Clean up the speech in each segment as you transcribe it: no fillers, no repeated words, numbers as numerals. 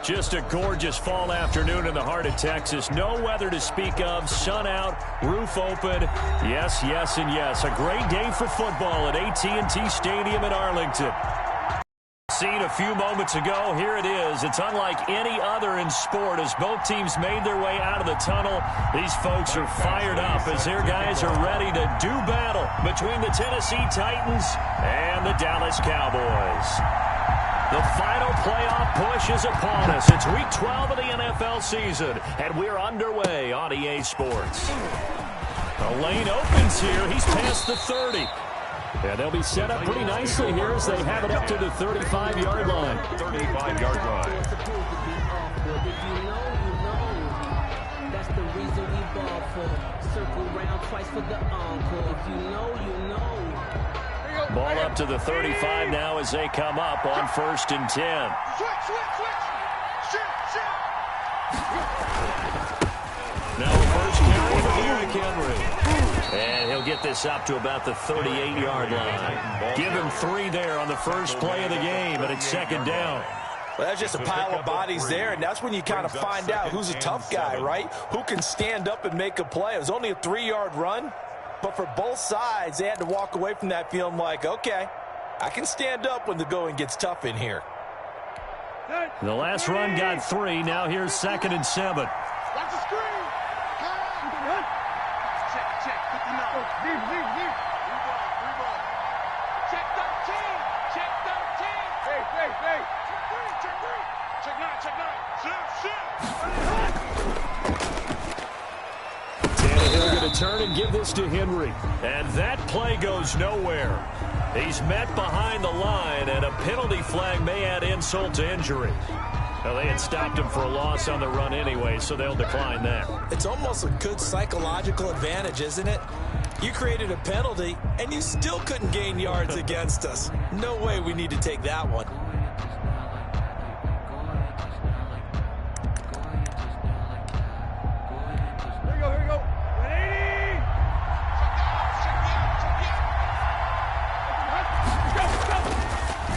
Just a gorgeous fall afternoon in the heart of Texas. No weather to speak of. Sun out, roof open. Yes, yes, and yes. A great day for football at A.M.P. Stadium in Arlington. Seen a few moments ago, here it is. It's unlike any other in sport as both teams made their way out of the tunnel. These folks are fired up as their guys are ready to do battle between the Tennessee Titans and the Dallas Cowboys. The final playoff push is upon us. It's Week 12 of the NFL season, and we're underway on EA Sports. The lane opens here. He's past the 30. Yeah, they'll be set up pretty nicely here as they have it up to the 35-yard line. 35-yard line. That's the reason we ball for. Circle round twice for the encore. If you know, you know. Ball up to the 35 now as they come up on 1st and 10. Now the first carry for Derrick Henry. And he'll get this up to about the 38-yard line. Give him 3 there on the first play of the game, and it's 2nd down. Well, that's just a pile of bodies there, and that's when you kind of find out who's a tough guy, right? Who can stand up and make a play. It was only a 3-yard run. But for both sides, they had to walk away from that feeling like, okay, I can stand up when the going gets tough in here. The last run got 3. Now here's 2nd and 7. Watch the screen. Check. Deep. Rebound. Check 13. Hey. Check 9. Tannehill going to turn and give this to Henry. And that play goes nowhere. He's met behind the line, and a penalty flag may add insult to injury. Well, they had stopped him for a loss on the run anyway, so they'll decline that. It's almost a good psychological advantage, isn't it? You created a penalty, and you still couldn't gain yards against us. No way we need to take that one. Here we go. 180.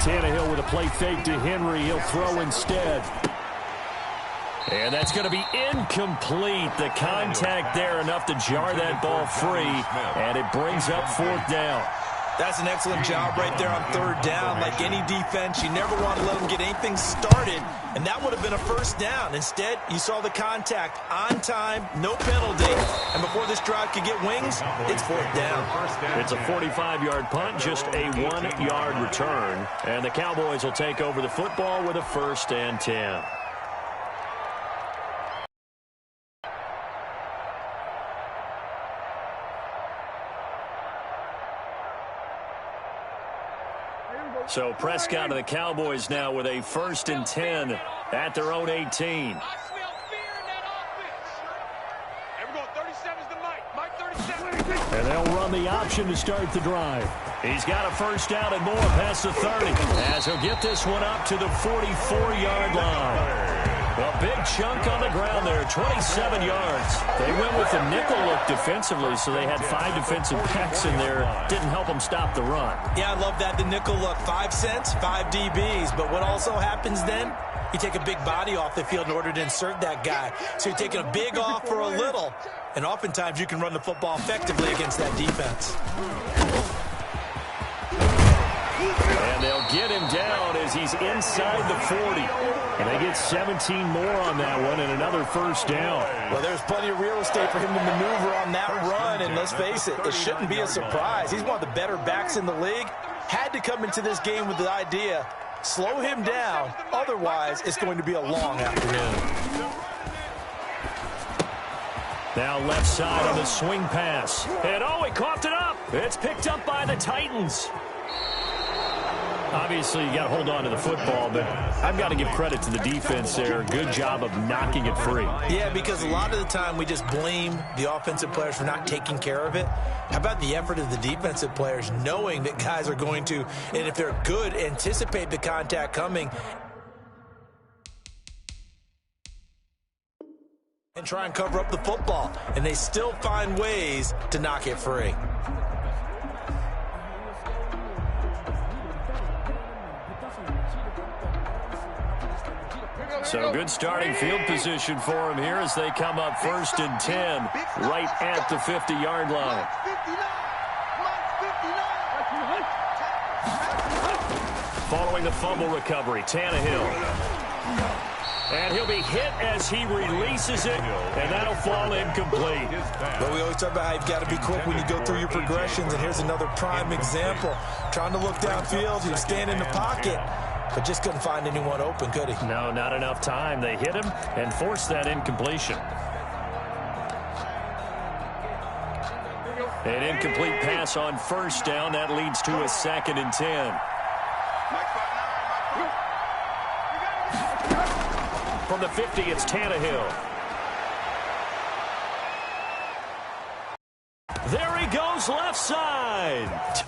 Tannehill with a play fake to Henry. He'll throw instead. And that's going to be incomplete. The contact there enough to jar that ball free, and it brings up 4th down. That's an excellent job right there on 3rd down. Like any defense, you never want to let them get anything started, and that would have been a 1st down. Instead, you saw the contact on time, no penalty, and before this drive could get wings, it's 4th down. It's a 45-yard punt, just a 1-yard return, and the Cowboys will take over the football with a 1st and 10. So Prescott and the Cowboys now with a 1st and 10 at their own 18. I smell fear in that offense. Hey, we're going 37's the Mike. Mike 37. And they'll run the option to start the drive. He's got a 1st down and more past the 30 as he'll get this one up to the 44-yard line. A big chunk on the ground there, 27 yards. They went with the nickel look defensively, so they had 5 defensive backs in there. Didn't help them stop the run. Yeah, I love that, the nickel look. 5 cents, 5 DBs. But what also happens then, you take a big body off the field in order to insert that guy. So you're taking a big off for a little. And oftentimes you can run the football effectively against that defense. And they'll get him down as he's inside the 40. And they get 17 more on that one and another 1st down. Well, there's plenty of real estate for him to maneuver on that run. And let's face it, it shouldn't be a surprise. He's one of the better backs in the league. Had to come into this game with the idea, slow him down. Otherwise, it's going to be a long afternoon. Now left side on the swing pass. And he coughed it up. It's picked up by the Titans. Obviously, you got to hold on to the football, but I've got to give credit to the defense there. Good job of knocking it free. Yeah, because a lot of the time we just blame the offensive players for not taking care of it. How about the effort of the defensive players knowing that guys are going to, and if they're good, anticipate the contact coming and try and cover up the football, and they still find ways to knock it free. So good starting field position for him here as they come up 1st and 10 right at the 50-yard line. Following the fumble recovery, Tannehill. And he'll be hit as he releases it, and that'll fall incomplete. But we always talk about how you've got to be quick when you go through your progressions, and here's another prime example. Trying to look downfield, he was standing in the pocket, but just couldn't find anyone open, could he? No, not enough time. They hit him and forced that incompletion. An incomplete pass on 1st down. That leads to a 2nd and 10. From the 50, it's Tannehill. There he goes, left side.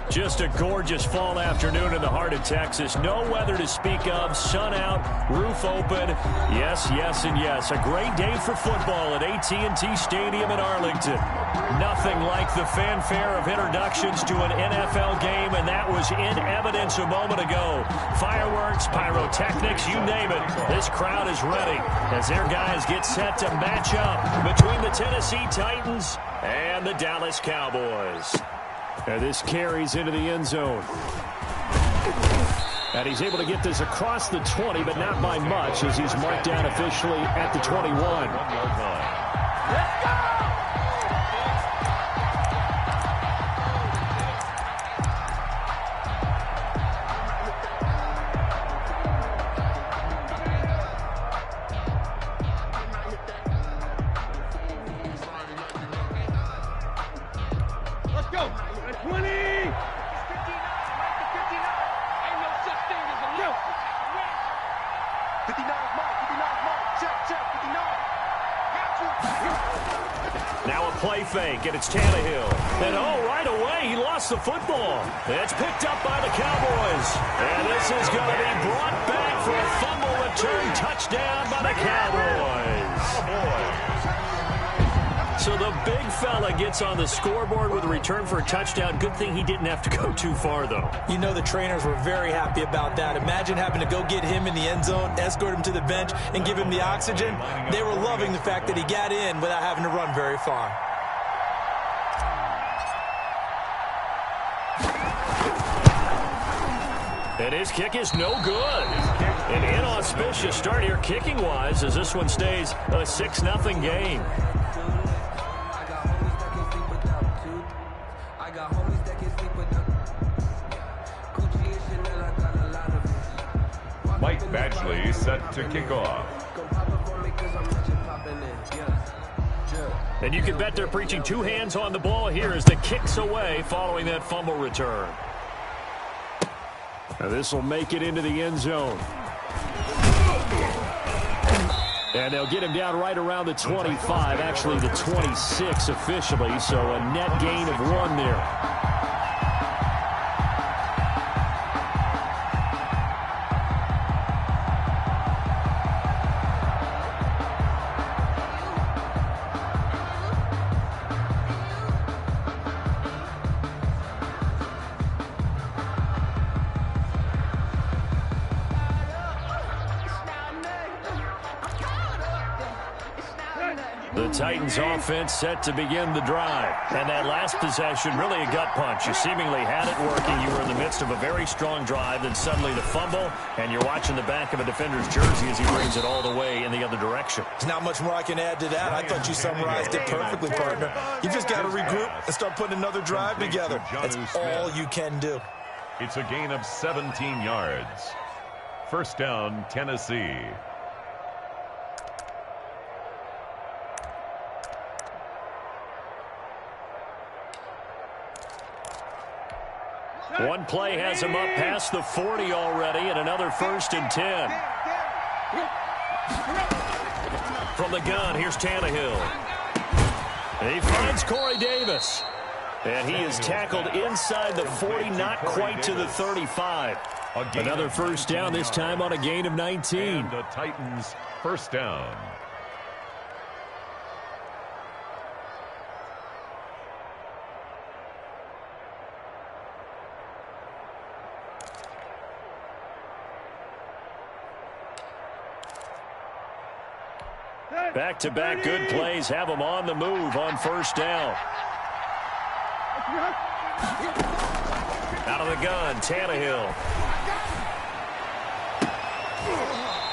Just a gorgeous fall afternoon in the heart of Texas. No weather to speak of. Sun out, roof open. Yes, yes, and yes. A great day for football at A.M.P. Stadium in Arlington. Nothing like the fanfare of introductions to an NFL game, and that was in evidence a moment ago. Fireworks, pyrotechnics, you name it. This crowd is ready as their guys get set to match up between the Tennessee Titans and the Dallas Cowboys. And this carries into the end zone. And he's able to get this across the 20, but not by much, as he's marked down officially at the 21. Let's go! Fake, and it's Tannehill. And right away, he lost the football. It's picked up by the Cowboys. And this is going to be brought back for a fumble return touchdown by the Cowboys. So the big fella gets on the scoreboard with a return for a touchdown. Good thing he didn't have to go too far, though. You know the trainers were very happy about that. Imagine having to go get him in the end zone, escort him to the bench, and give him the oxygen. They were loving the fact that he got in without having to run very far. And his kick is no good. An inauspicious start here kicking-wise as this one stays a 6-0 game. Mike Badgley set to kick off. And you can bet they're preaching two hands on the ball here as the kick's away following that fumble return. Now this will make it into the end zone. And they'll get him down right around the 25, actually the 26 officially, so a net gain of 1 there. The Titans offense set to begin the drive. And that last possession, really a gut punch. You seemingly had it working. You were in the midst of a very strong drive, then suddenly the fumble, and you're watching the back of a defender's jersey as he brings it all the way in the other direction. There's not much more I can add to that. I thought you summarized it perfectly, partner. You just got to regroup and start putting another drive together. That's all you can do. It's a gain of 17 yards. First down, Tennessee. One play has him up past the 40 already, and another 1st and 10. From the gun, here's Tannehill. He finds Corey Davis. And he is tackled inside the 40, not quite to the 35. Another first down, this time on a gain of 19. And the Titans first down. Back-to-back good plays have them on the move on first down. Out of the gun, Tannehill.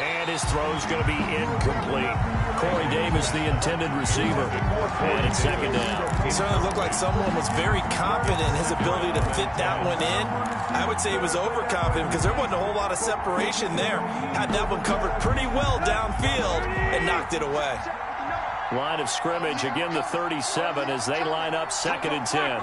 And his throw's going to be incomplete. Corey Davis, the intended receiver. And it's second down. It certainly looked like someone was very confident in his ability to fit that one in. I would say he was overconfident because there wasn't a whole lot of separation there. Had that one covered pretty well downfield and knocked it away. Line of scrimmage, again the 37 as they line up 2nd and 10.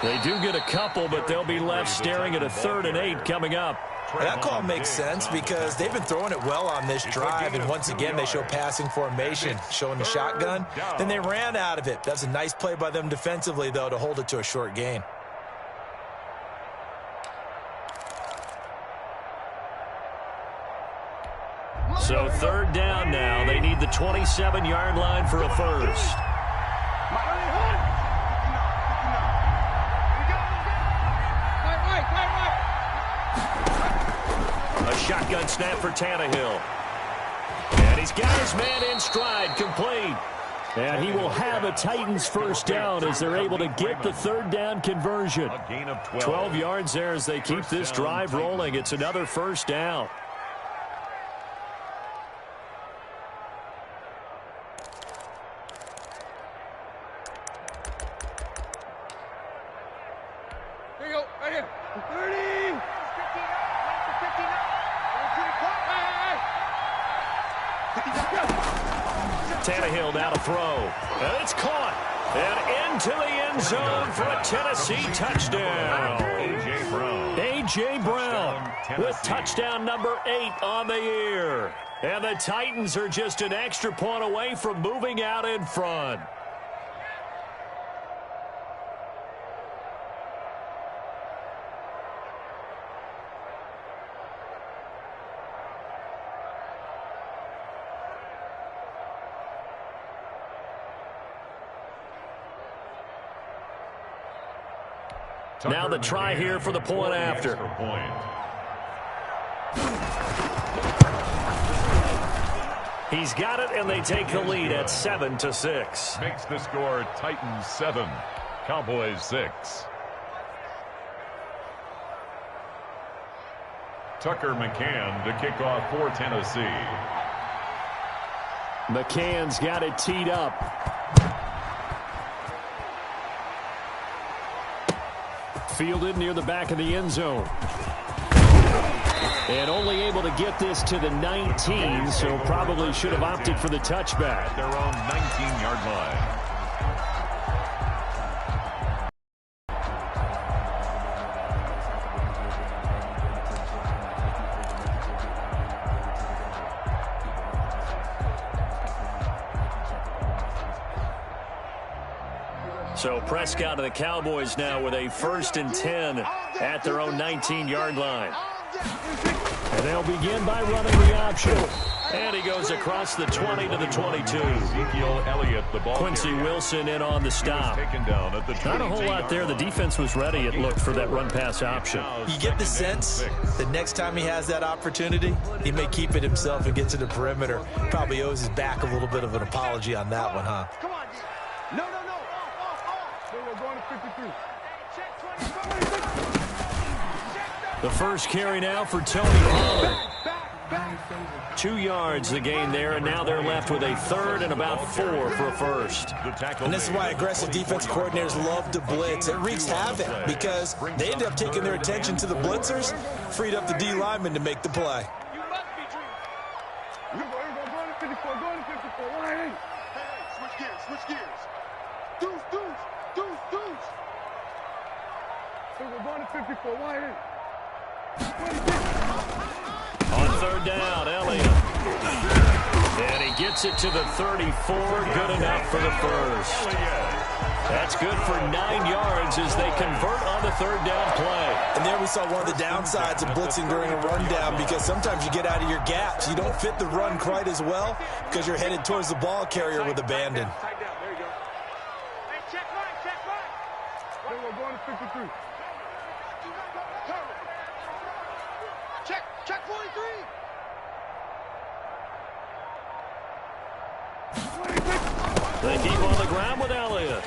They do get a couple, but they'll be left staring at a 3rd and 8 coming up. That call makes sense because they've been throwing it well on this drive, and once again they show passing formation, showing the shotgun. Then they ran out of it. That's a nice play by them defensively, though, to hold it to a short gain. So 3rd down now. They need the 27-yard line for a first. A shotgun snap for Tannehill. And he's got his man in stride, complete. And he will have a Titans first down as they're able to get the 3rd down conversion. A gain of 12. 12 yards there as they keep this drive rolling. It's another first down. Here you go, right here. 30. Tannehill now to throw. And it's caught. And into the end zone for a Tennessee touchdown. A.J. Brown. A.J. Brown with touchdown number 8 on the year. And the Titans are just an extra point away from moving out in front. Now the try here for the point after. He's got it, and they take the lead at 7-6. Makes the score Titans 7, Cowboys 6. Tucker McCann to kick off for Tennessee. McCann's got it teed up. Fielded near the back of the end zone. And only able to get this to the 19, so probably should have opted for the touchback. At their own 19-yard line. So Prescott and the Cowboys now with a 1st and 10 at their own 19-yard line. And they'll begin by running the option. And he goes across the 20 to the 22. Ezekiel Elliott, the ball Quincy carrier. Wilson in on the stop. Taken down at the Not a whole lot there. The defense was ready, it looked, for that run-pass option. You get the sense that next time he has that opportunity, he may keep it himself and get to the perimeter. Probably owes his back a little bit of an apology on that one, huh? Come on. No. We're going to 53. The first carry now for Tony Pollard. 2 yards the gain there, and now they're left with a 3rd and about 4 for a first. And this is why aggressive defense coordinators love to blitz. It wreaks havoc because they end up taking their attention to the blitzers, freed up the D lineman to make the play. You must be dreaming. Here we go. Going to 54. Going to 54. Hey. Switch gears. Deuce. Here we're going to 54. Wide in. On 3rd down, Elliott. And he gets it to the 34. Good enough for the first. That's good for 9 yards as they convert on the 3rd down play. And there we saw one of the downsides of blitzing during a rundown, because sometimes you get out of your gaps. You don't fit the run quite as well because you're headed towards the ball carrier with abandon. Tight down. There you go. Hey, check right. Here we're going to 53. Check 43. They keep on the ground with Elliott.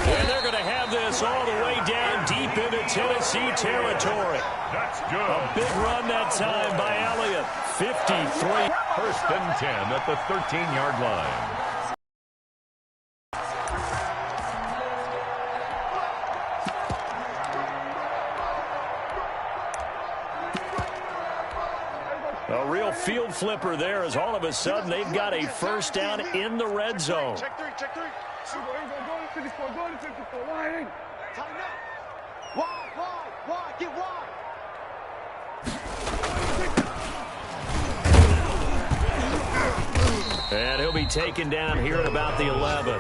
And they're going to have this all the way down deep into Tennessee territory. That's good. A big run that time by Elliott. 53. 1st and 10 at the 13-yard line. A real field flipper there, as all of a sudden they've got a 1st down in the red zone. Check three. Here we go. Going to 54. Going to 54. Wide in. Tighten up. Wide. Get wide. And he'll be taken down here at about the 11.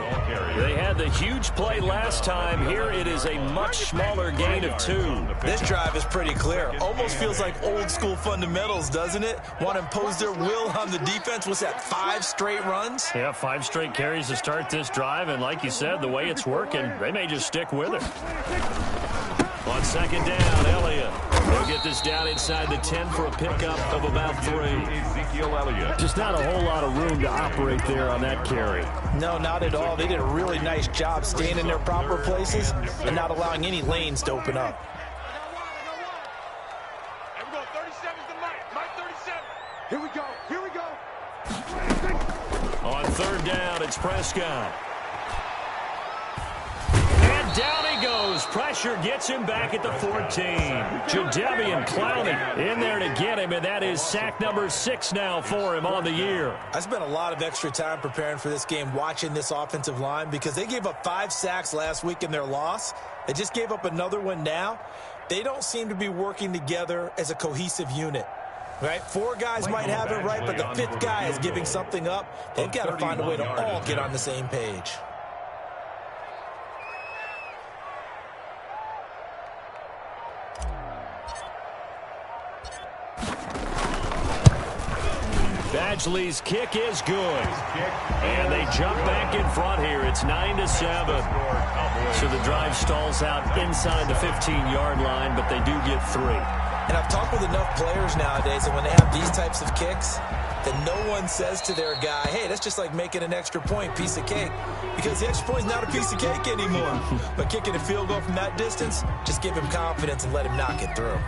They had the huge play last time. Here it is a much smaller gain of 2. This drive is pretty clear. Almost feels like old school fundamentals, doesn't it? Want to impose their will on the defense. Was that 5 straight runs? Yeah, 5 straight carries to start this drive. And like you said, the way it's working, they may just stick with it. On 2nd down, Elliott. They'll get this down inside the 10 for a pickup of about 3. Ezekiel Elliott. Just not a whole lot of room to operate there on that carry. No, not at all. They did a really nice job staying in their proper places and not allowing any lanes to open up. Here we go. 37's the Mike 37. Here we go. On 3rd down, it's Prescott. And down he goes. Pressure gets him back at the 14. Jadeveon Clowney in there to get him, and that is sack number 6 now for him on the year. I spent a lot of extra time preparing for this game, watching this offensive line, because they gave up 5 sacks last week in their loss. They just gave up another one now. They don't seem to be working together as a cohesive unit. Right? 4 guys might have it right, but the 5th guy is giving something up. They've got to find a way to all get on the same page. Badgley's kick is good. And they jump back in front here. It's 9-7. So the drive stalls out inside the 15-yard line, but they do get 3. And I've talked with enough players nowadays, and when they have these types of kicks, that no one says to their guy, hey, that's just like making an extra point, piece of cake. Because the extra point is not a piece of cake anymore. But kicking a field goal from that distance, just give him confidence and let him knock it through.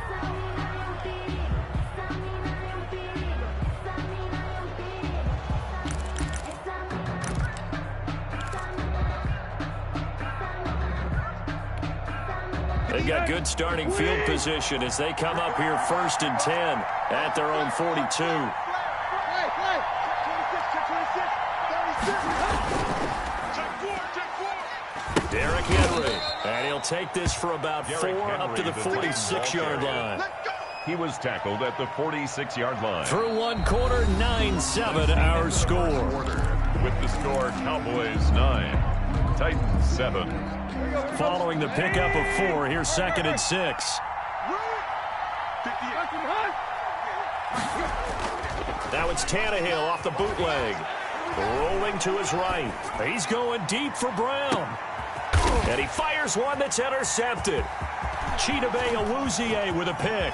They've got good starting field position as they come up here 1st and 10 at their own 42. Derrick Henry, and he'll take this for about 4 up to the 46-yard line. He was tackled at the 46-yard line. Through one quarter, 9-7 our score. With the score, Cowboys 9, Titans 7. Following the pickup of 4, here's 2nd and 6. Now it's Tannehill off the bootleg. Rolling to his right. He's going deep for Brown. And he fires one that's intercepted. Chidobe Awuzie with a pick.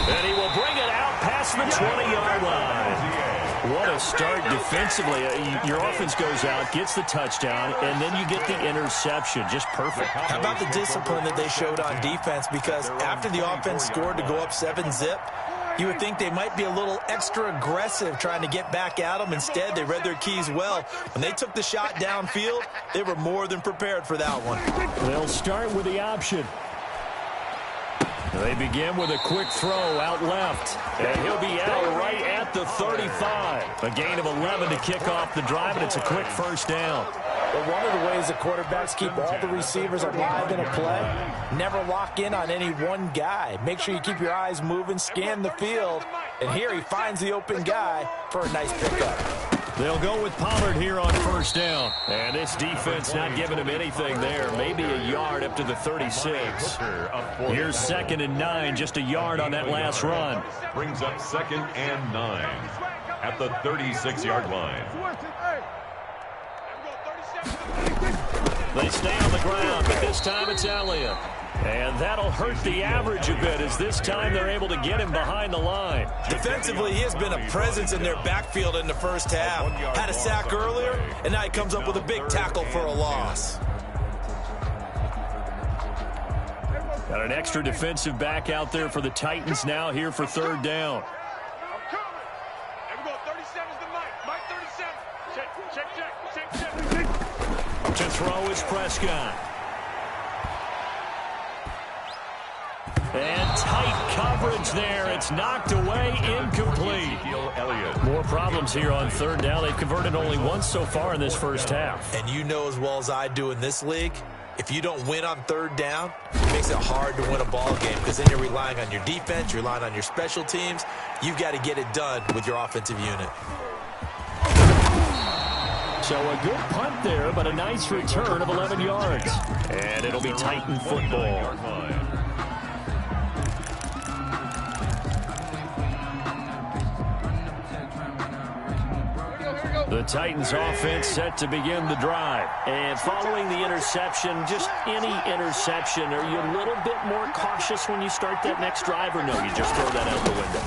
And he will bring it out past the 20-yard line. What a start defensively. Your offense goes out, gets the touchdown, and then you get the interception. Just perfect. How about the discipline that they showed on defense? Because after the offense scored to go up 7-zip, you would think they might be a little extra aggressive trying to get back at them. Instead, they read their keys well. When they took the shot downfield, they were more than prepared for that one. They'll start with the option. They begin with a quick throw out left. And he'll be out right at the 35. A gain of 11 to kick off the drive, and it's a quick first down. But one of the ways that quarterbacks keep all the receivers alive in a play, never lock in on any one guy. Make sure you keep your eyes moving, scan the field. And here he finds the open guy for a nice pickup. They'll go with Pollard here on first down. And this defense not giving him anything there. Maybe a yard up to the 36. Here's 2nd and 9, just a yard on that last run. Brings up 2nd and 9 at the 36-yard line. They stay on the ground, but this time it's Elliott. And that'll hurt the average a bit as this time they're able to get him behind the line. Defensively, he has been a presence in their backfield in the first half. Had a sack earlier, and now he comes up with a big tackle for a loss. Got an extra defensive back out there for the Titans now here for 3rd down. To throw is Prescott. And tight coverage there. It's knocked away, incomplete. More problems here on 3rd down. They've converted only once so far in this first half. And you know as well as I do in this league, if you don't win on 3rd down, it makes it hard to win a ball game because then you're relying on your defense, you're relying on your special teams. You've got to get it done with your offensive unit. So a good punt there, but a nice return of 11 yards. And it'll be Titan football. The Titans offense set to begin the drive. And following the interception, just any interception, are you a little bit more cautious when you start that next drive, or no, you just throw that out the window?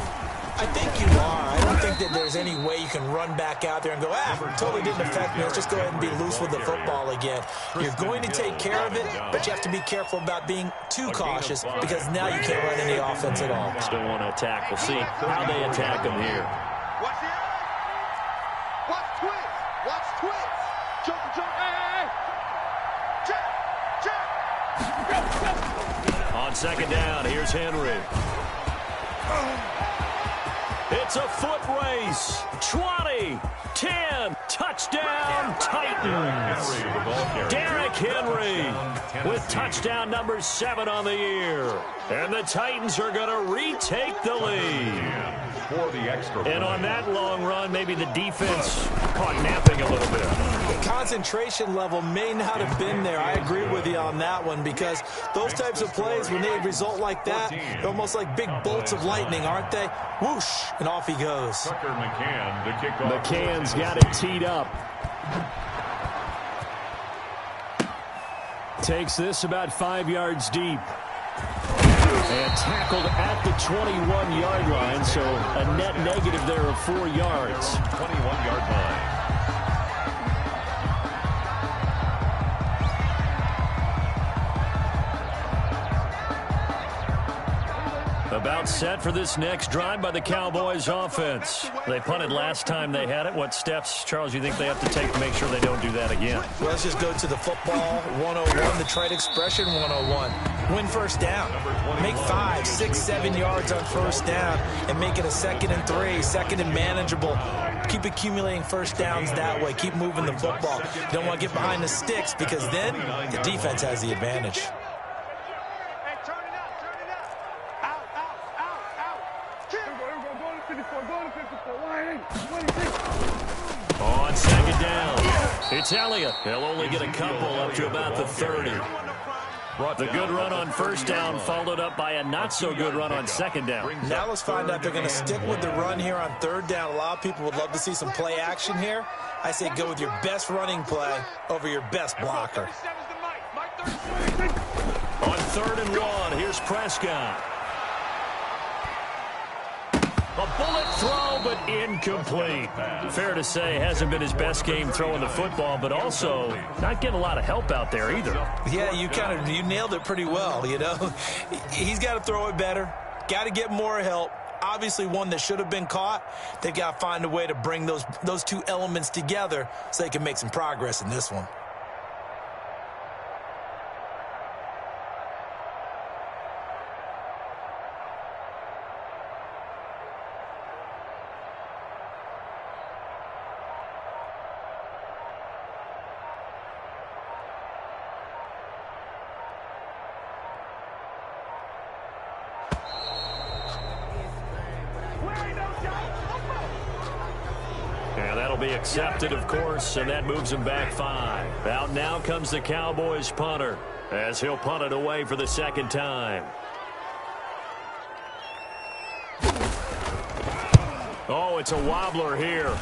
I think you are. I don't think that there's any way you can run back out there and go, totally didn't affect me. Let's just go ahead and be loose with the football again. You're going to take care of it, but you have to be careful about being too cautious because now you can't run any offense at all. Still want to attack. We'll see how they attack them here. Watch the eye. Watch twist. Watch twist. Jump, jump. Hey. Check. On 2nd down, here's Henry. It's a foot race. 20, 10, touchdown, Titans. Derrick Henry with touchdown number 7 on the year. And the Titans are going to retake the lead. And on that long run, maybe the defense caught napping a little bit. concentration level may not have been there. I agree with you on that one, because those types of plays, when they result like that, they're almost like big bolts of lightning, aren't they? Whoosh, and off he goes. McCann's got it teed up. Takes this about 5 yards deep. And tackled at the 21-yard line, so a net negative there of 4 yards. 21-yard line. About set for this next drive by the Cowboys offense. They punted last time they had it. What steps, Charles, you think they have to take to make sure they don't do that again? Well, let's just go to the football 101, the trade expression 101. Win first down. Make 5, 6, 7 yards on first down and make it a 2nd and 3, 2nd and manageable. Keep accumulating first downs that way. Keep moving the football. You don't want to get behind the sticks, because then the defense has the advantage. On second down, it's Elliott. They'll only get a couple up to about the 30. The good run on first down followed up by a not-so-good run on second down. Now let's find out if they're going to stick with the run here on third down. A lot of people would love to see some play action here. I say go with your best running play over your best blocker. On 3rd and 1, here's Prescott. A bullet throw, but incomplete. Fair to say, hasn't been his best game throwing the football, but also not getting a lot of help out there either. Yeah, you nailed it pretty well, you know. He's got to throw it better. Got to get more help. Obviously, one that should have been caught. They've got to find a way to bring those two elements together so they can make some progress in this one. Be accepted, of course, and that moves him back 5. Out now comes the Cowboys punter, as he'll punt it away for the 2nd time. Oh, it's a wobbler here.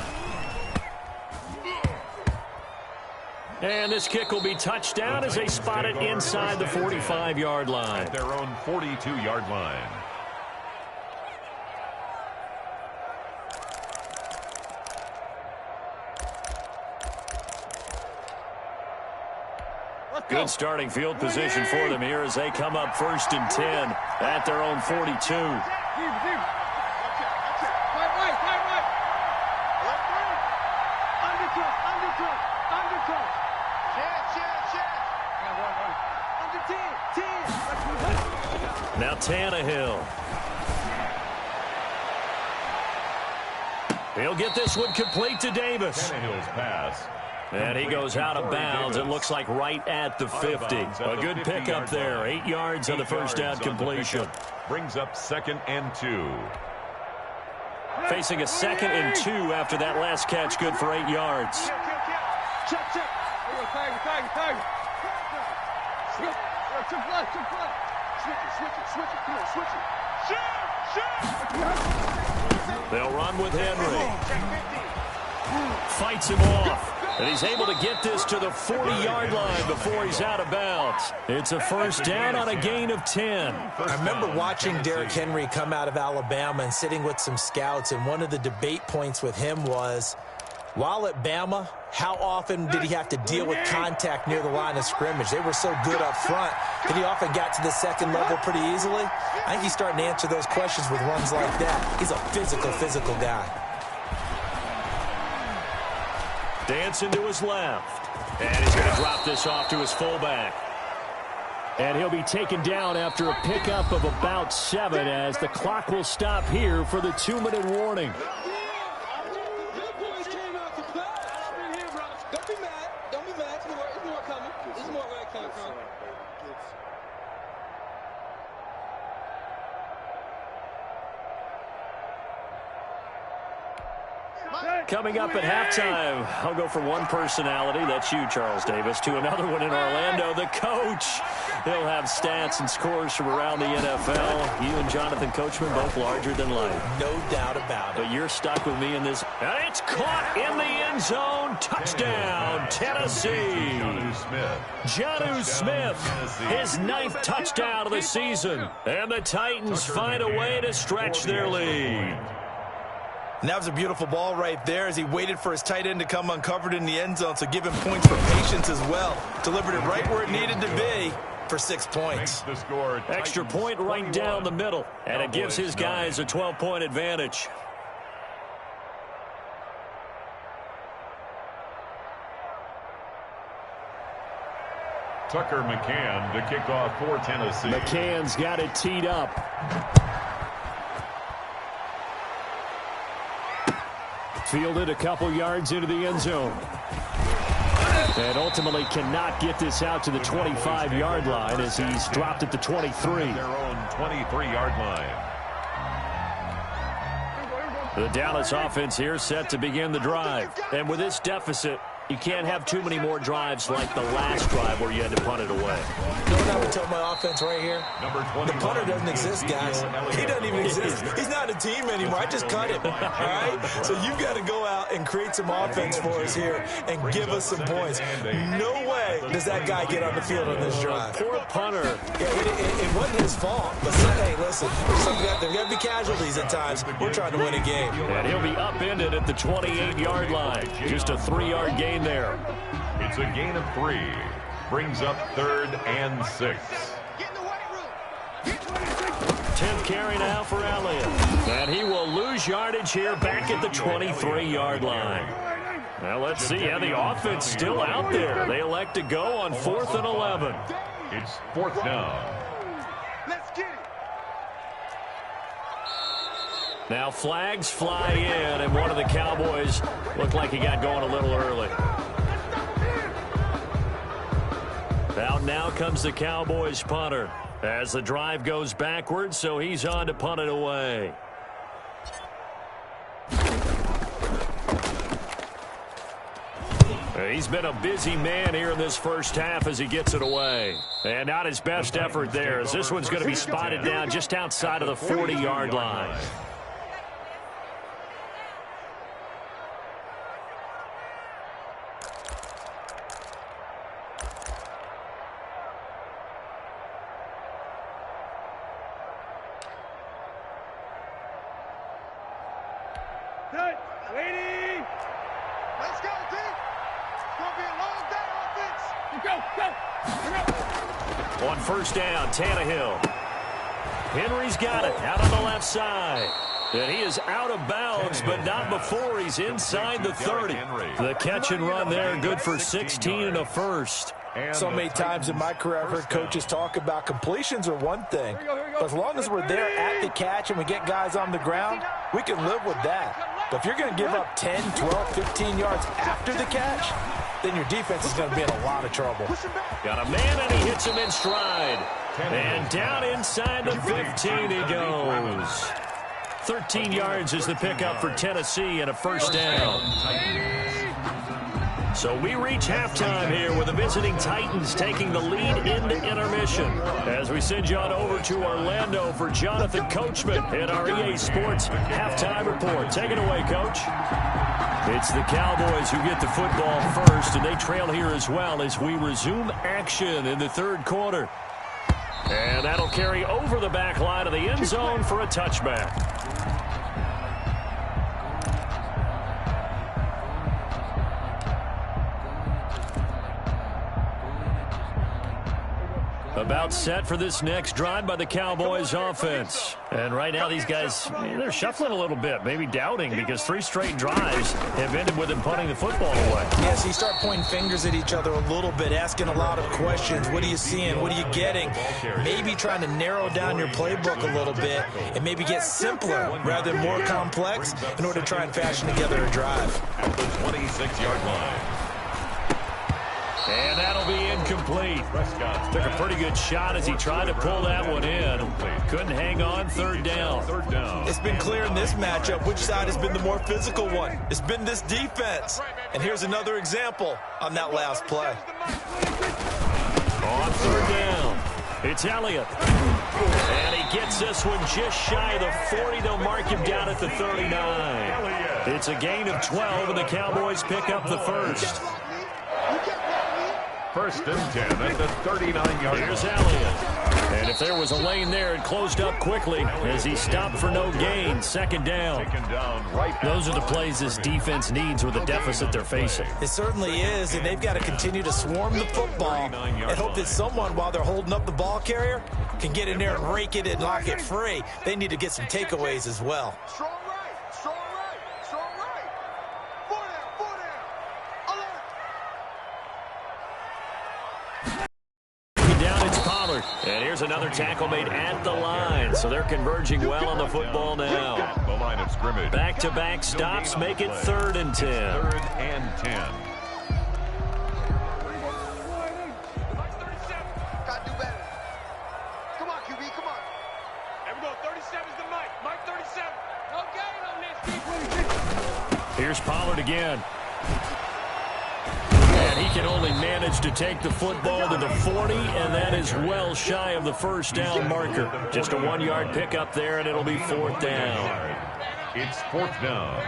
And this kick will be touchdown as they spot it inside the 45-yard line. At their own 42-yard line. Good starting field position for them here as they come up 1st and 10 at their own 42. Now Tannehill. He'll get this one complete to Davis. Tannehill's pass. And he goes out of bounds. It looks like right at the 50. A good pickup there. 8 yards on the first down completion. Brings up 2nd and 2. Facing a 2nd and 2 after that last catch. Good for 8 yards. They'll run with Henry. Fights him off. And he's able to get this to the 40-yard line before he's out of bounds. It's a first down on a gain of 10. I remember watching Derrick Henry come out of Alabama and sitting with some scouts, and one of the debate points with him was, while at Bama, how often did he have to deal with contact near the line of scrimmage? They were so good up front that he often got to the second level pretty easily. I think he's starting to answer those questions with runs like that. He's a physical guy. Dancing to his left. And he's going to drop this off to his fullback. And he'll be taken down after a pickup of about 7 as the clock will stop here for the 2-minute warning. Coming up at halftime, I'll go from one personality, that's you, Charles Davis, to another one in Orlando, the coach. He'll have stats and scores from around the NFL. You and Jonathan Coachman both larger than life. No doubt about it. But you're stuck with me in this. And it's caught in the end zone. Touchdown, Tennessee. Jonnu Smith, his 9th touchdown of the season. And the Titans find a way to stretch their lead. And that was a beautiful ball right there as he waited for his tight end to come uncovered in the end zone. So give him points for patience as well. Delivered it right where it needed to be for 6 points. Extra point right down the middle. And it gives his guys a 12-point advantage. Tucker McCann to kick off for Tennessee. McCann's got it teed up. Fielded a couple yards into the end zone. And ultimately cannot get this out to the 25-yard line as he's dropped at the 23. Their own 23-yard line. The Dallas offense here set to begin the drive. And with this deficit, you can't have too many more drives like the last drive where you had to punt it away. You know what I would tell my offense right here? The punter doesn't exist, guys. He doesn't even exist. He's not a team anymore. I just cut him, all right? So you've got to go out and create some offense for us here and give us some points. No way does that guy get on the field on this drive. Poor punter. Yeah, it wasn't his fault. But, hey, listen, there's got to be casualties at times. We're trying to win a game. And he'll be upended at the 28-yard line. Just a 3-yard gain there. It's a gain of 3. Brings up 3rd and 6. 10th carry now for Elliott. And he will lose yardage here back at the 23-yard line. Now let's see how the offense still out there. They elect to go on 4th and 11. It's 4th down. Let's get it. Now flags fly in, and one of the Cowboys looked like he got going a little early. Out now comes the Cowboys punter as the drive goes backwards, so he's on to punt it away. He's been a busy man here in this first half as he gets it away. And not his best effort there, as this one's going to be spotted down just outside of the 40-yard line. Waiting. Let's go, D. It's going to be a long day, offense. Go. On first down, Tannehill. Henry's got it out on the left side. And he is out of bounds, but not before he's inside the 30. The catch and run there, good for 16 and a first. So many times in my career, I've heard coaches talk about completions are one thing. But as long as we're there at the catch and we get guys on the ground, we can live with that. But if you're going to give up 10, 12, 15 yards after the catch, then your defense is going to be in a lot of trouble. Got a man, and he hits him in stride. And down inside the 15 he goes. 13 yards is the pickup for Tennessee and a first down. So we reach halftime here with the visiting Titans taking the lead into intermission. As we send you on over to Orlando for Jonathan Coachman in our EA Sports halftime report. Take it away, Coach. It's the Cowboys who get the football first, and they trail here as well as we resume action in the third quarter. And that'll carry over the back line of the end zone for a touchback. About set for this next drive by the Cowboys offense. And right now these guys, they're shuffling a little bit, maybe doubting, because 3 straight drives have ended with them punting the football away. Yeah, so you start pointing fingers at each other a little bit, asking a lot of questions. What are you seeing? What are you getting? Maybe trying to narrow down your playbook a little bit and maybe get simpler rather than more complex in order to try and fashion together a drive. At the 26-yard line. And that'll be incomplete. Took a pretty good shot as he tried to pull that one in. Couldn't hang on. Third down. It's been clear in this matchup which side has been the more physical one. It's been this defense. And here's another example on that last play. On third down, it's Elliott. And he gets this one just shy of the 40. They'll mark him down at the 39. It's a gain of 12, and the Cowboys pick up the first. First and 10 at the 39-yard line. Here's Elliott. And if there was a lane there, it closed up quickly as he stopped for no gain. Second down. Those are the plays this defense needs with the deficit they're facing. It certainly is, and they've got to continue to swarm the football and hope that someone, while they're holding up the ball carrier, can get in there and rake it and lock it free. They need to get some takeaways as well. Strong right, strong right, strong right. Four down, alert. Down, it's Pollard. And here's another tackle made at the line. So they're converging well on the football now. The line of scrimmage. Back-to-back stops make it 3rd and 10. 3rd and 10. Gotta do better. Come on, QB, come on. There we go, 37's the Mike. Mike 37. No gain on this. Here's Pollard again. And he can only manage to take the football to the 40, and that is well shy of the first down marker. Just a 1-yard pickup there, and it'll be 4th down. It's 4th down.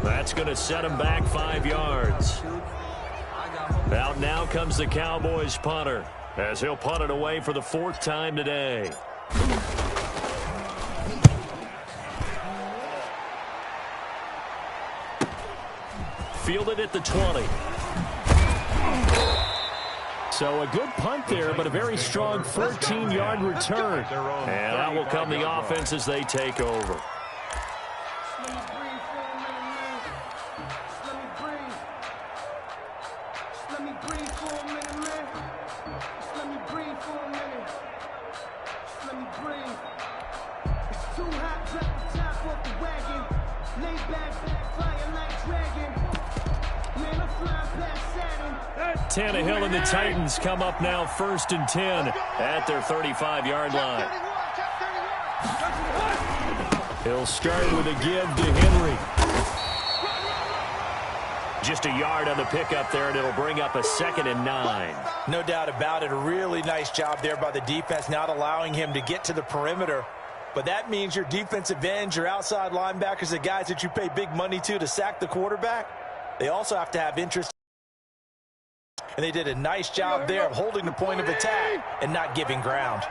That's going to set him back 5 yards. Out now comes the Cowboys punter, as he'll punt it away for the 4th time today. Fielded at the 20. So a good punt there, but a very strong 14-yard return. And that will come the offense as they take over. Tannehill and the Titans come up now 1st and 10 at their 35-yard line. He'll start with a give to Henry. Just a yard on the pickup there, and it'll bring up a 2nd and 9. No doubt about it. A really nice job there by the defense, not allowing him to get to the perimeter. But that means your defensive ends, your outside linebackers, the guys that you pay big money to sack the quarterback, they also have to have interest. And they did a nice job there of holding the point of attack and not giving ground.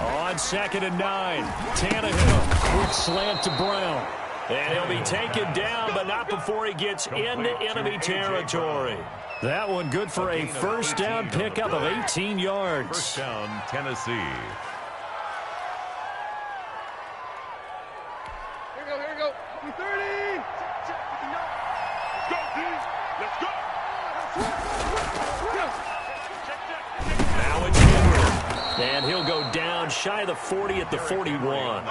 On 2nd and 9, Tannehill, quick slant to Brown. And he'll be taken down, but not before he gets into enemy territory. That one good for a 1st down pickup of 18 yards. 1st down, Tennessee. Here we go. 30. Let's go, D. Let's go. Now it's Henry. And he'll go down shy of the 40 at the 41.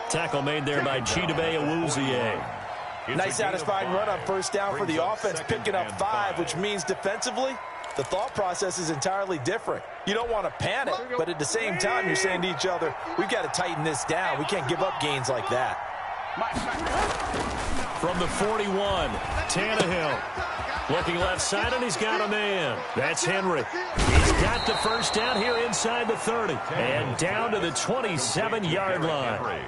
Tackle made there by Chidobe Awuzie. Nice satisfying run on 1st down for the offense, picking up 5, which means defensively, the thought process is entirely different. You don't want to panic, but at the same time, you're saying to each other, we've got to tighten this down. We can't give up gains like that. From the 41, Tannehill. Looking left side, and he's got a man. That's Henry. He's got the 1st down here inside the 30. And down to the 27-yard line.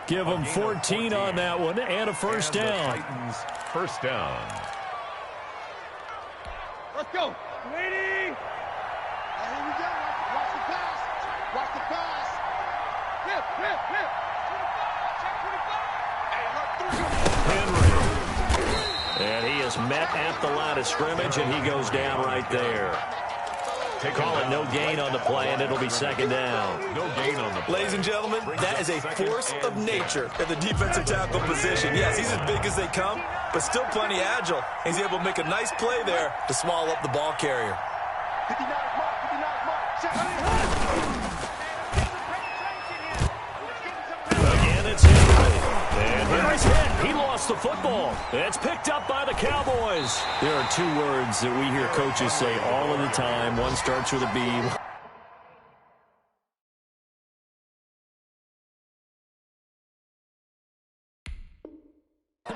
Give them 14 on that one and a 1st down. Titans 1st down. Let's go. Ready? Here we go. Watch the pass. Watch the pass. Hip. Check 25. And he is met at the line of scrimmage, and he goes down right there. Call it no gain on the play, and it'll be second down. No gain on the play. Ladies and gentlemen, that is a force of nature at the defensive tackle position. Yes, he's as big as they come, but still plenty agile. He's able to make a nice play there to swallow up the ball carrier. 59 mark, 59 mark. Again, it's Henry. And Henry's hit. He lost the football. It's picked up by the Cowboys. There are two words that we hear coaches say all of the time. One starts with a B.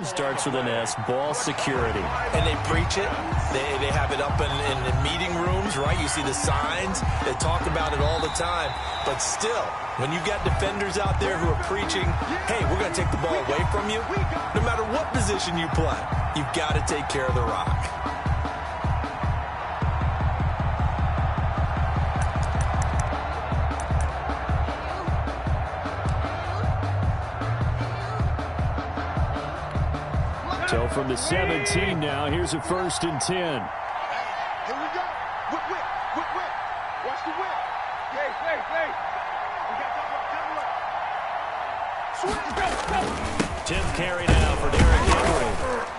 Starts with an S, ball security. And they preach it. They have it up in the meeting rooms, right? You see the signs. They talk about it all the time. But still, when you've got defenders out there who are preaching, hey, we're going to take the ball away from you, no matter what position you play, you've got to take care of the rock. So from the 17 now, here's a 1st and 10. Here we go. Whip. Watch the whip. Hey. We got that. 10th carry now for Derrick Henry.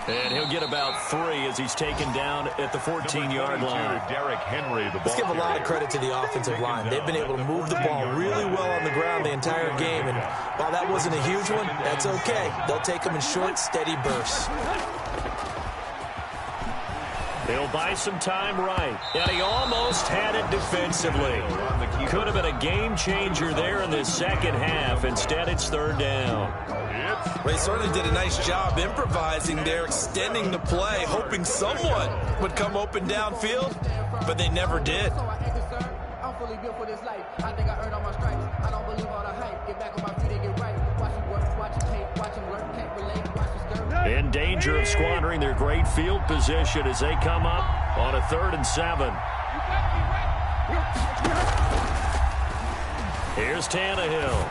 And he'll get about 3 as he's taken down at the 14-yard line. Derrick Henry, the ball Let's give a lot of carrier. credit to the offensive line. They've been able to move the ball really well on the ground the entire game. And while that wasn't a huge one, that's okay. They'll take them in short, steady bursts. They'll buy some time right. And he almost had it defensively. Could have been a game changer there in the second half. Instead, it's 3rd down. Well, he certainly did a nice job improvising there, extending the play, hoping someone would come open downfield, but they never did. I'm fully built for this life. I think I earned all my stripes. I don't believe all the hype. Get back on my feet and get right. Watch him work, watch him tape, watch him learn, can't relate, watch him skirt. In danger of squandering their great field position as they come up on a 3rd and 7. Here's Tannehill.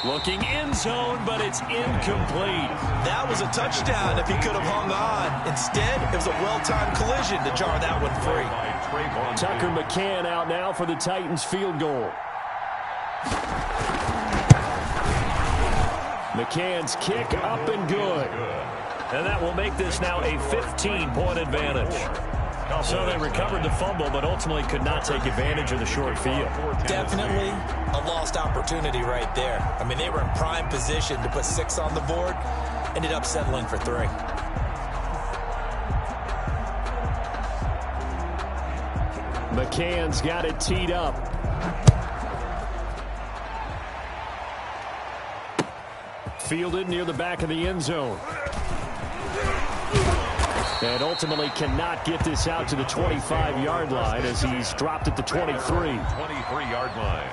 Looking end zone, but it's incomplete. That was a touchdown if he could have hung on. Instead, it was a well-timed collision to jar that one free. Tucker McCann out now for the Titans field goal. McCann's kick up and good. And that will make this now a 15-point advantage. So they recovered the fumble, but ultimately could not take advantage of the short field. Definitely a lost opportunity right there. I mean, they were in prime position to put 6 on the board, ended up settling for 3. McCann's got it teed up. Fielded near the back of the end zone. And ultimately cannot get this out to the 25-yard line as he's dropped at the 23. 23-yard line.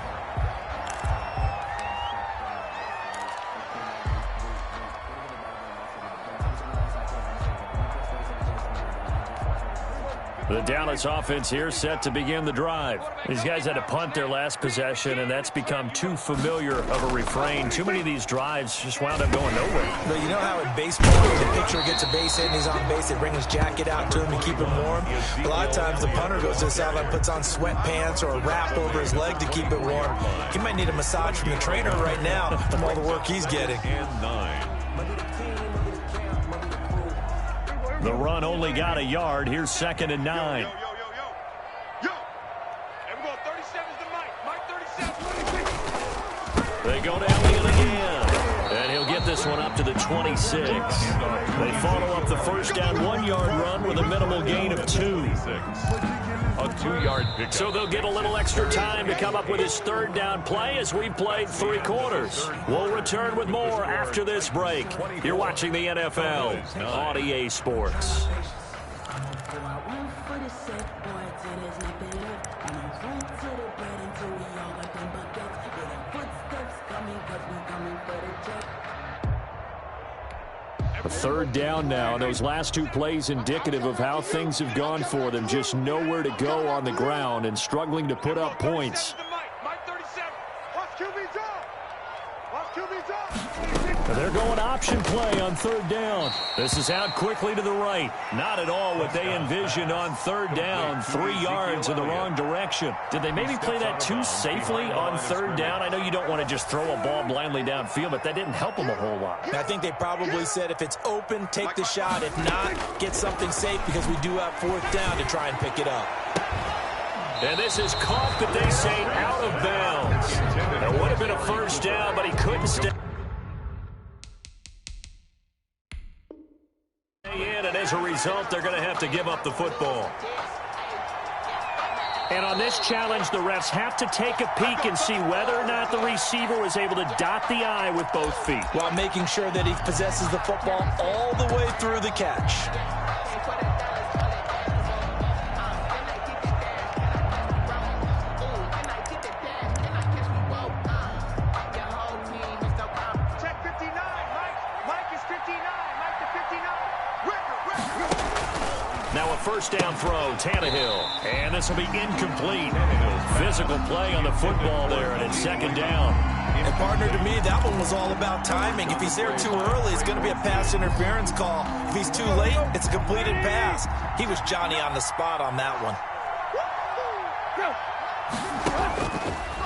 The Dallas offense here set to begin the drive. These guys had to punt their last possession, and that's become too familiar of a refrain. Too many of these drives just wound up going nowhere. But you know how in baseball, when the pitcher gets a base hit and he's on base, they bring his jacket out to him to keep him warm. A lot of times the punter goes to the sideline, puts on sweatpants or a wrap over his leg to keep it warm. He might need a massage from the trainer right now from all the work he's getting. And 9. The run only got a yard. Here's 2nd and 9. Yo. And we're going 37's the Mike. Mike 37. They go to Elliott again. And he'll get this one up to the 26. They follow up the first down 1-yard run with a minimal gain of 2. A 2-yard pickup. So they'll get a little extra time to come up with his 3rd down play as we played 3 quarters. We'll return with more after this break. You're watching the NFL on EA Sports. A 3rd down now. Those last 2 plays indicative of how things have gone for them. Just nowhere to go on the ground and struggling to put up points. Mike 37. Watch QB drop. Watch QB drop. They're going option play on third down. This is out quickly to the right. Not at all what they envisioned on third down. 3 yards in the wrong direction. Did they maybe play that too safely on third down? I know you don't want to just throw a ball blindly downfield, but that didn't help them a whole lot. I think they probably said if it's open, take the shot. If not, get something safe because we do have fourth down to try and pick it up. And this is caught, but they say out of bounds. There would have been a first down, but he couldn't stay in, and as a result, they're going to have to give up the football. And on this challenge, the refs have to take a peek and see whether or not the receiver was able to dot the I with both feet, while making sure that he possesses the football all the way through the catch. Now a first down throw, Tannehill. And this will be incomplete. Physical play on the football there, and it's second down. And partner, to me, that one was all about timing. If he's there too early, it's going to be a pass interference call. If he's too late, it's a completed pass. He was Johnny on the spot on that one.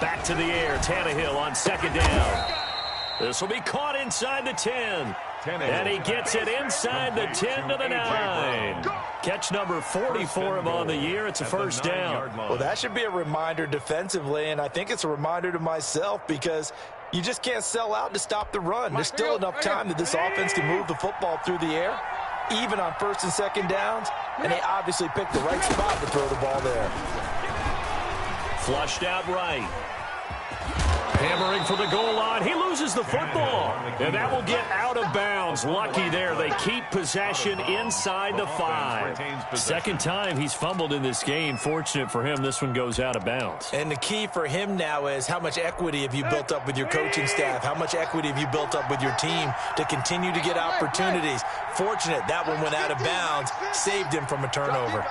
Back to the air, Tannehill on second down. This will be caught inside the 10. And he gets it inside the 10 to the 9. Catch number 40 for him on the year. It's a first down. Well, that should be a reminder defensively, and I think it's a reminder to myself because you just can't sell out to stop the run. There's still enough time that this offense can move the football through the air, even on first and second downs, and they obviously picked the right spot to throw the ball there. Flushed out right. Hammering for the goal line. He loses the football. And that will get out of bounds. Lucky there. They keep possession inside the 5. Second time he's fumbled in this game. Fortunate for him, this one goes out of bounds. And the key for him now is how much equity have you built up with your coaching staff? How much equity have you built up with your team to continue to get opportunities? Fortunate that one went out of bounds. Saved him from a turnover.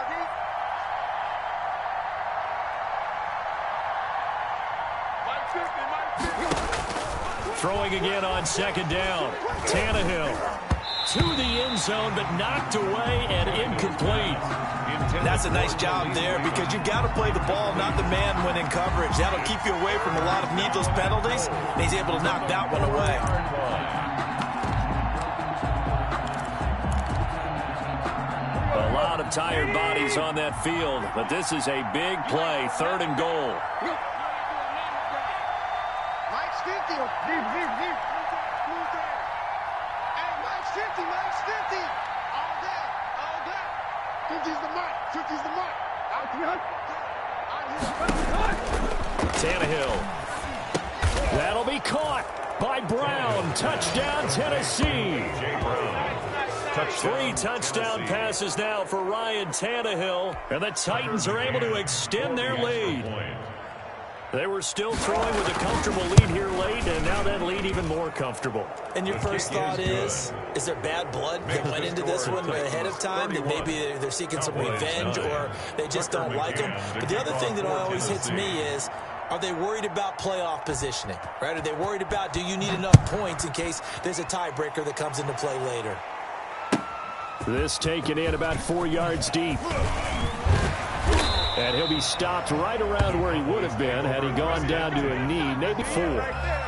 Throwing again on second down. Tannehill to the end zone, but knocked away and incomplete. That's a nice job there because you've got to play the ball, not the man when in coverage. That'll keep you away from a lot of needless penalties, and he's able to knock that one away. A lot of tired bodies on that field, but this is a big play, third and goal. Tannehill. That'll be caught by Brown. Touchdown, Tennessee. 3 touchdown passes now for Ryan Tannehill, and the Titans are able to extend their lead. They were still throwing with a comfortable lead here late, and now that lead even more comfortable. And your first thought is there bad blood that went into this one ahead of time, that maybe they're seeking some revenge or they just don't like him? But the other thing that always hits me is, are they worried about playoff positioning, right? Are they worried about, do you need enough points in case there's a tiebreaker that comes into play later? This taken in about 4 yards deep. And he'll be stopped right around where he would have been had he gone down to a knee, maybe 4.